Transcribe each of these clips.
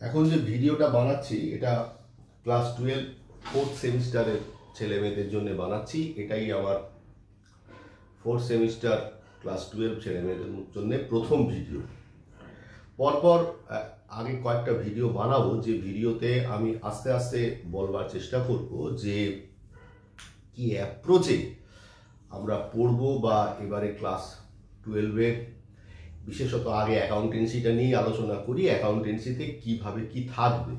এখন যে ভিডিওটা বানাচ্ছি এটা ক্লাস 12 ফোর্থ সেমিস্টারের ছেলে মেয়েদের জন্য বানাচ্ছি। এটাই আমার ফোর্থ সেমিস্টার ক্লাস 12 ছেলে মেয়েদের জন্য প্রথম ভিডিও। পরপর আগে কয়েকটা ভিডিও বানাবো, যে ভিডিওতে আমি আস্তে আস্তে বলবার চেষ্টা করব যে কি অ্যাপ্রোচে আমরা পড়বো, বা এবারে ক্লাস 12-এ বিশেষত আগে অ্যাকাউন্টেন্সিটা নিয়ে আলোচনা করি। অ্যাকাউন্টেন্সিতে কিভাবে কি থাকবে।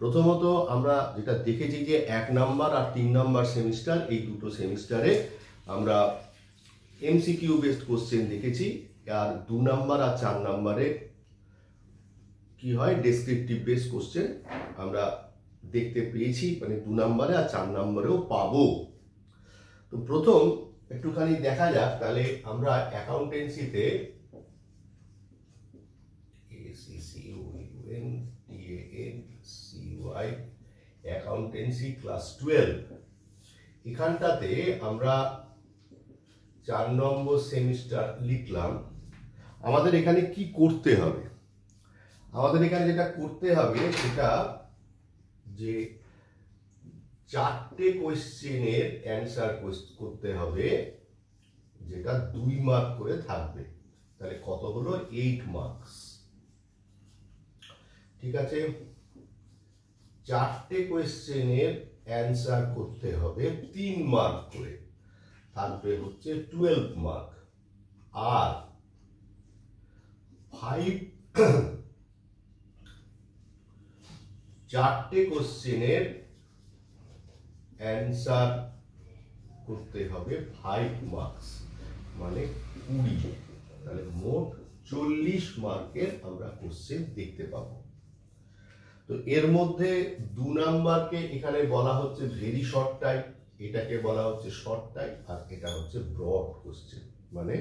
প্রথমত আমরা যেটা দেখেছি যে 1 নাম্বার আর 3 নাম্বার সেমিস্টার, এই দুটো সেমিস্টারে আমরা এমসিকিউ বেসড কোশ্চেন দেখেছি, আর 2 নাম্বার আর 4 নাম্বারে কি হয় ডেসক্রিপটিভ বেসড কোশ্চেন আমরা দেখতে পেয়েছি, মানে 2 নাম্বারে আর 4 নাম্বারেও পাবো। তো প্রথম একটুখানি দেখা যাক তাহলে আমরা অ্যাকাউন্টেন্সিতে অ্যাকাউন্টেন্সি ক্লাস 12 এখানটাতে আমরা 4 নম্বর সেমিস্টার লিখলাম। আমাদের এখানে কি করতে হবে? আমাদের এখানে যেটা করতে হবে সেটা যে 4টে কোয়েশ্চেনের অ্যান্সার করতে হবে, যেটা 2 মার্ক করে থাকবে। তাহলে কত হলো? 8 মার্কস। ঠিক আছে, 4টে কোয়েশ্চেনের অ্যান্সার করতে হবে 3 মার্ক করে, থাকবে হচ্ছে 12 মার্ক। আর 4টে কোশ্চেনের অ্যান্সার করতে হবে 5 মার্কস, মানে 20। তাহলে মোট 40 মার্কের আমরা কোশ্চেন দেখতে পাবো। তো এর মধ্যে 2 নাম্বারকে এখানে বলা হচ্ছে ভেরি শর্ট টাইপ, এটাকে বলা হচ্ছে শর্ট টাইপ, আর এটা হচ্ছে ব্রড কোশ্চেন, মানে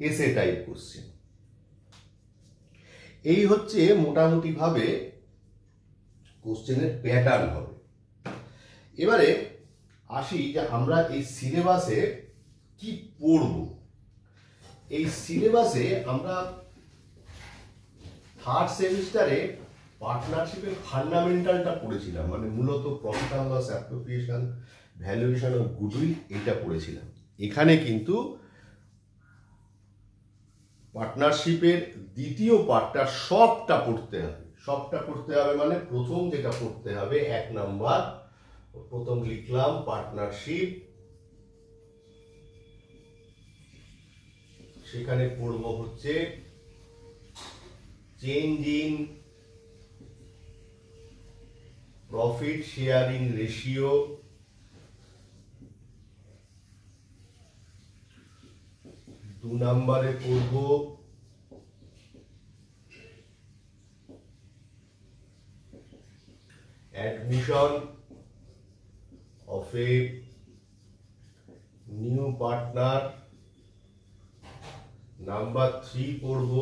এসে টাইপ কোশ্চেন। এই হচ্ছে মোটামুটি ভাবে কোশ্চেনের প্যাটার্ন হবে। এবারে আসি যে আমরা এই সিলেবাসে কি পড়ব। এই সিলেবাসে আমরা থার্ড সেমিস্টারে পার্টনারশিপের ফান্ডামেন্টালটা পড়েছিলাম, মানে মূলত profit and loss appropriation, valuation of goodwill, এইটা পড়েছিলাম। এখানে কিন্তু পার্টনারশিপের দ্বিতীয় পার্টটা সবটা পড়তে হবে। সবটা পড়তে হবে মানে প্রথম যেটা পড়তে হবে 1 নাম্বার, প্রথম লিখলাম পার্টনারশিপ, সেখানে পড়ব হচ্ছে change in profit sharing ratio, 2 নাম্বারে পড়ব admission of a new partner, number 3 পড়ব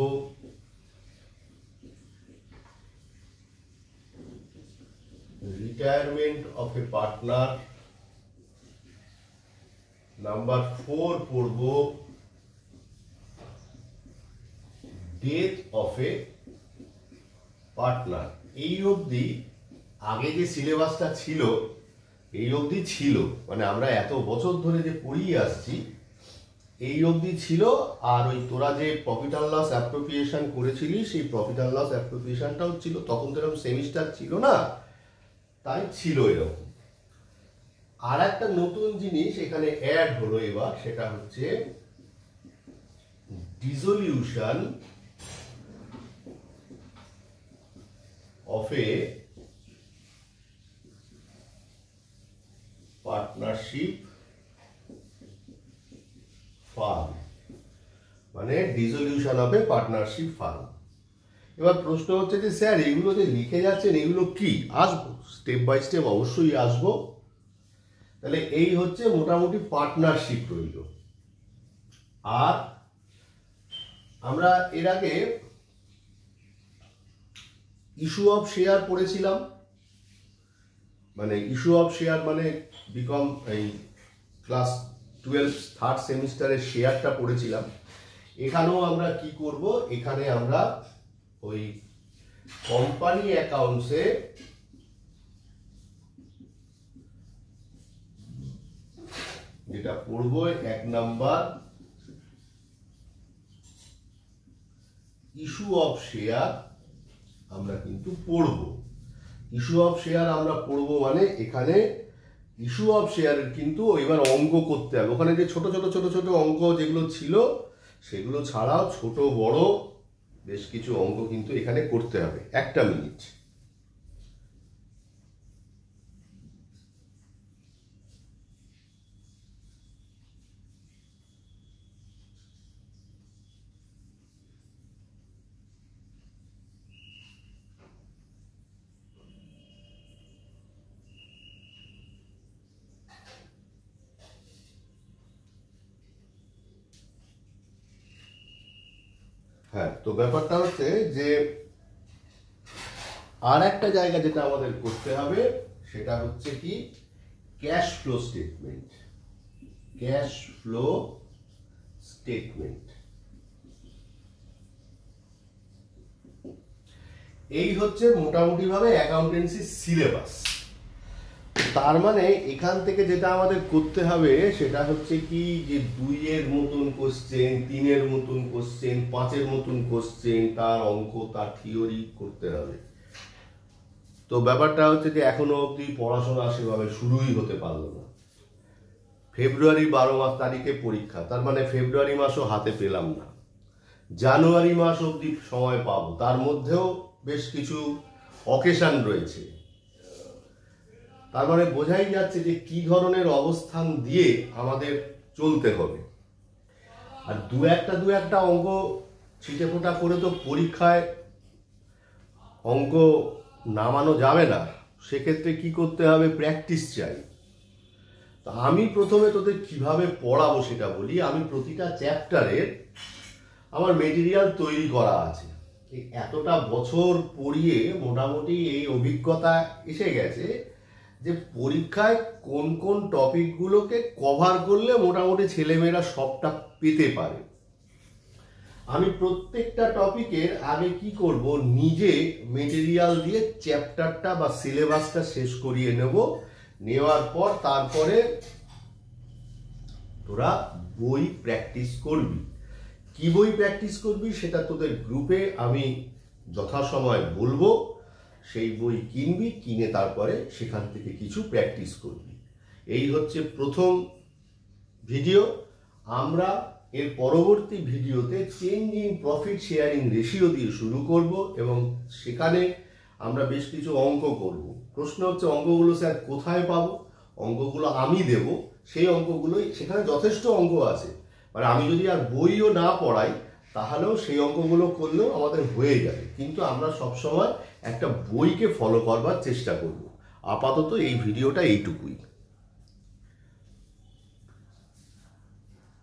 retirement of a partner, number 4 পড়ব ডেথ অফ এ পার্টনার। এই অবধি আগে যে সিলেবাসটা ছিল এই অবধি ছিল, মানে আমরা এত বছর ধরে যে পড়িয়ে আসছি এই অবধি ছিল। আর ওই তোরা যে প্রফিট অ্যান্ড লস অ্যাপ্রোপ্রিয়েশন করেছিলি সেই প্রফিট অ্যান্ড লস অ্যাপ্রোপ্রিয়েশনটাও ছিল, তখন তো এরকম সেমিস্টার ছিল না, তাই ছিল এরকম। আর একটা নতুন জিনিস এখানে অ্যাড হলো এবার, সেটা হচ্ছে dissolution of a partnership firm, মানে dissolution of a partnership firm. এবার প্রশ্ন হচ্ছে যে স্যার এগুলো যে লিখে যাচ্ছেন এগুলো কি? আসবো, স্টেপ বাই স্টেপ অবশ্যই আসবো। তাহলে এই হচ্ছে মোটামুটি পার্টনারশিপ রইল। আর আমরা এর আগে ইস্যু অফ শেয়ার পড়েছিলাম, মানে ইস্যু অফ শেয়ার মানে বিকম এই ক্লাস 12 থার্ড সেমিস্টারের শেয়ারটা পড়েছিলাম। এখানেও আমরা কি করব, এখানে আমরা ওই কোম্পানি অ্যাকাউন্টসে যেটা পড়বো 1 নাম্বার ইস্যু অফ শেয়ার আমরা কিন্তু পড়বো। ইস্যু অফ শেয়ার আমরা পড়বো মানে এখানে ইস্যু অফ শেয়ারের কিন্তু এবার অঙ্ক করতে হবে। ওখানে যে ছোট ছোট ছোট ছোট অঙ্ক যেগুলো ছিল সেগুলো ছাড়াও ছোট বড় বেশ কিছু অঙ্ক কিন্তু এখানে করতে হবে। 1 মিনিট। হ্যাঁ, তো ব্যাপারটা হচ্ছে যে আর একটা জায়গা যেটা আমাদের করতে হবে সেটা হচ্ছে কি cash flow statement. Cash flow statement এই হচ্ছে মোটামুটি ভাবে অ্যাকাউন্টেন্সি সিলেবাস। তার মানে এখান থেকে যেটা আমাদের করতে হবে সেটা হচ্ছে কি যে 2 এর মতন কোশ্চেন, 3 এর মতন কোশ্চেন, 5 এর মতন কোশ্চেন, তার অঙ্ক, তার থিওরি করতে হবে। তো ব্যাপারটা হচ্ছে যে এখনো অবধি পড়াশোনা সেভাবে শুরুই হতে পারলো না। ফেব্রুয়ারি 12 তারিখে পরীক্ষা, তার মানে ফেব্রুয়ারি মাসও হাতে পেলাম না। জানুয়ারি মাস অবধি সময় পাবো, তার মধ্যেও বেশ কিছু অকেশন রয়েছে। তার মানে বোঝাই যাচ্ছে যে কি ধরনের অবস্থান দিয়ে আমাদের চলতে হবে। আর দু একটা অঙ্ক ছিটে ফোটা করে তো পরীক্ষায় অঙ্ক নামানো যাবে না। সেক্ষেত্রে কি করতে হবে, প্র্যাকটিস চাই। তা আমি প্রথমে তোদের কিভাবে পড়াবো সেটা বলি। আমি প্রতিটা চ্যাপ্টারের আমার মেটেরিয়াল তৈরি করা আছে। এতটা বছর পড়িয়ে মোটামুটি এই অভিজ্ঞতা এসে গেছে যে পরীক্ষায় কোন কোন টপিকগুলোকে কভার করলে মোটামুটি ছেলেমেয়েরা সবটা পেতে পারে। আমি প্রত্যেকটা টপিকের আগে কি করব, নিজে মেটেরিয়াল দিয়ে চ্যাপ্টারটা বা সিলেবাসটা শেষ করিয়ে নেব। নেওয়ার পর তারপরে তোরা বই প্র্যাকটিস করবি। কি বই প্র্যাকটিস করবি সেটা তোদের গ্রুপে আমি যথাসময় বলবো। সেই বই কিনবি, কিনে তারপরে সেখান থেকে কিছু প্র্যাকটিস করবি। এই হচ্ছে প্রথম ভিডিও। আমরা এর পরবর্তী ভিডিওতে change in profit sharing ratio দিয়ে শুরু করব এবং সেখানে আমরা বেশ কিছু অঙ্ক করব। প্রশ্ন হচ্ছে অঙ্কগুলো স্যার কোথায় পাবো? অঙ্কগুলো আমি দেব, সেই অঙ্কগুলোই, সেখানে যথেষ্ট অঙ্ক আছে। মানে আমি যদি আর বইও না পড়াই তাহলেও সেই অঙ্কগুলো করলেও আমাদের হয়ে যাবে। কিন্তু আমরা সবসময় একটা বইকে ফলো করবার চেষ্টা করব। আপাতত এই ভিডিওটা এইটুকুই।